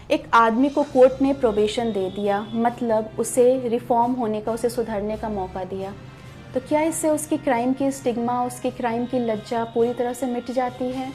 एक आदमी को कोर्ट ने प्रोबेशन दे दिया, मतलब उसे रिफॉर्म होने का, उसे सुधरने का मौका दिया, तो क्या इससे उसकी क्राइम की स्टिग्मा, उसकी क्राइम की लज्जा पूरी तरह से मिट जाती है?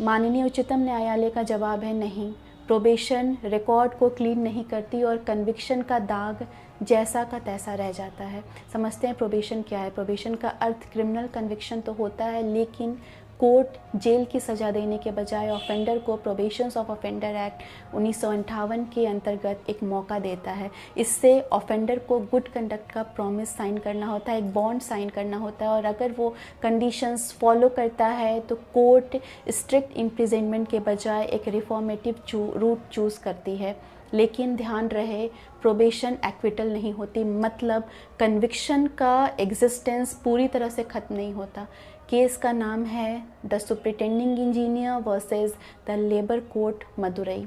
माननीय उच्चतम न्यायालय का जवाब है नहीं। प्रोबेशन रिकॉर्ड को क्लीन नहीं करती और कन्विक्शन का दाग जैसा का तैसा रह जाता है। समझते हैं प्रोबेशन क्या है। प्रोबेशन का अर्थ क्रिमिनल कन्विक्शन तो होता है, लेकिन कोर्ट जेल की सज़ा देने के बजाय ऑफेंडर को प्रोबेशंस ऑफ ऑफेंडर एक्ट 1958 के अंतर्गत एक मौका देता है। इससे ऑफेंडर को गुड कंडक्ट का प्रॉमिस साइन करना होता है, एक बॉन्ड साइन करना होता है, और अगर वो कंडीशंस फॉलो करता है तो कोर्ट स्ट्रिक्ट इम्प्रिजनमेंट के बजाय एक रिफॉर्मेटिव रूट चूज़ करती है। लेकिन ध्यान रहे, प्रोबेशन एक्विटल नहीं होती, मतलब कन्विक्शन का एग्जिस्टेंस पूरी तरह से ख़त्म नहीं होता। केस का नाम है the superintending engineer versus the labour court Madurai.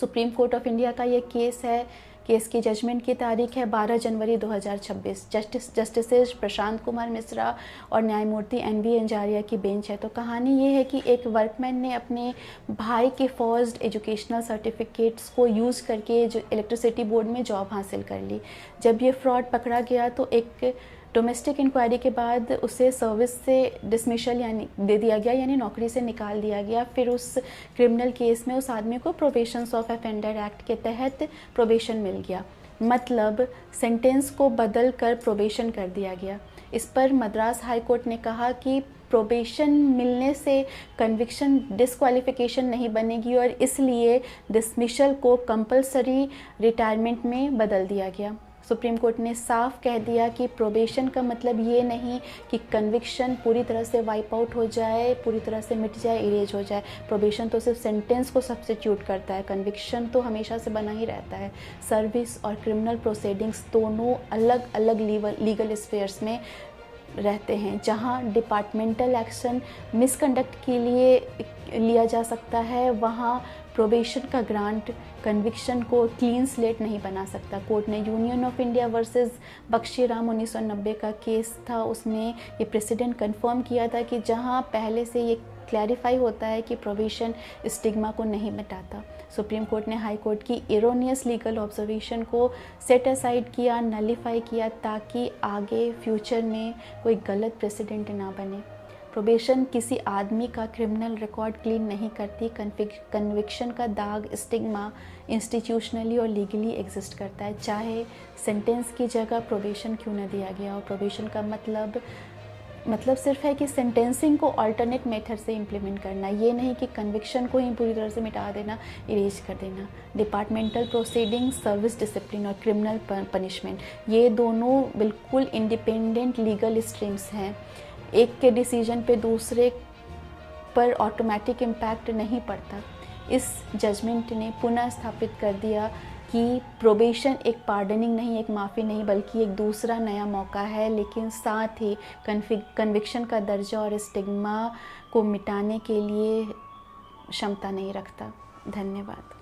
Supreme court of India का ये केस है। केस की जजमेंट की तारीख है 12 जनवरी 2026। जस्टिसेस प्रशांत कुमार मिश्रा और न्यायमूर्ति NV अंजारिया की बेंच है। तो कहानी ये है कि एक वर्कमैन ने अपने भाई के फर्स्ट एजुकेशनल सर्टिफिकेट्स को यूज़ करके जो इलेक्ट्रिसिटी बोर्ड में जॉब हासिल कर ली। जब ये फ्रॉड पकड़ा गया तो एक डोमेस्टिक इंक्वायरी के बाद उसे सर्विस से डिसमिशल यानी दे दिया गया, यानी नौकरी से निकाल दिया गया। फिर उस क्रिमिनल केस में उस आदमी को प्रोबेशंस ऑफ ऑफेंडर एक्ट के तहत प्रोबेशन मिल गया, मतलब सेंटेंस को बदल कर प्रोबेशन कर दिया गया। इस पर मद्रास हाई कोर्ट ने कहा कि प्रोबेशन मिलने से कन्विक्शन डिस्क्वालिफिकेशन नहीं बनेगी और इसलिए डिसमिशल को कंपलसरी रिटायरमेंट में बदल दिया गया। सुप्रीम कोर्ट ने साफ कह दिया कि प्रोबेशन का मतलब ये नहीं कि कन्विक्शन पूरी तरह से वाइप आउट हो जाए, पूरी तरह से मिट जाए, इरेज हो जाए। प्रोबेशन तो सिर्फ सेंटेंस को सब्स्टिट्यूट करता है, कन्विक्शन तो हमेशा से बना ही रहता है। सर्विस और क्रिमिनल प्रोसीडिंग्स दोनों अलग अलग लीगल स्फेयर्स में रहते हैं, जहां डिपार्टमेंटल एक्शन मिसकंडक्ट के लिए लिया जा सकता है, वहां प्रोबेशन का ग्रांट कन्विक्शन को क्लीन स्लेट नहीं बना सकता। कोर्ट ने union of India versus Bakshiram 1990 का केस था, उसमें ये प्रेसिडेंट कंफर्म किया था कि जहां पहले से ये क्लैरिफाई होता है कि प्रोबेशन स्टिग्मा को नहीं मिटाता। सुप्रीम कोर्ट ने हाई कोर्ट की एरोनियस लीगल ऑब्जर्वेशन को सेट असाइड किया, नलीफाई किया, ताकि आगे फ्यूचर में कोई गलत प्रेसिडेंट ना बने। प्रोबेशन किसी आदमी का क्रिमिनल रिकॉर्ड क्लीन नहीं करती। कन्विक्शन का दाग, स्टिग्मा इंस्टीट्यूशनली और लीगली एग्जिस्ट करता है, चाहे सेंटेंस की जगह प्रोबेशन क्यों न दिया गया हो। प्रोबेशन का मतलब सिर्फ है कि सेंटेंसिंग को अल्टरनेट मेथड से इम्प्लीमेंट करना, ये नहीं कि कन्विक्शन को ही पूरी तरह से मिटा देना, इरेज कर देना। डिपार्टमेंटल प्रोसीडिंग, सर्विस डिसिप्लिन और क्रिमिनल पनिशमेंट, ये दोनों बिल्कुल इंडिपेंडेंट लीगल स्ट्रीम्स हैं। एक के डिसीजन पे दूसरे पर ऑटोमेटिक इम्पैक्ट नहीं पड़ता। इस जजमेंट ने पुनः स्थापित कर दिया कि प्रोबेशन एक पार्डनिंग नहीं, एक माफ़ी नहीं, बल्कि एक दूसरा नया मौका है, लेकिन साथ ही कन्विक्शन का दर्जा और स्टिग्मा को मिटाने के लिए क्षमता नहीं रखता। धन्यवाद।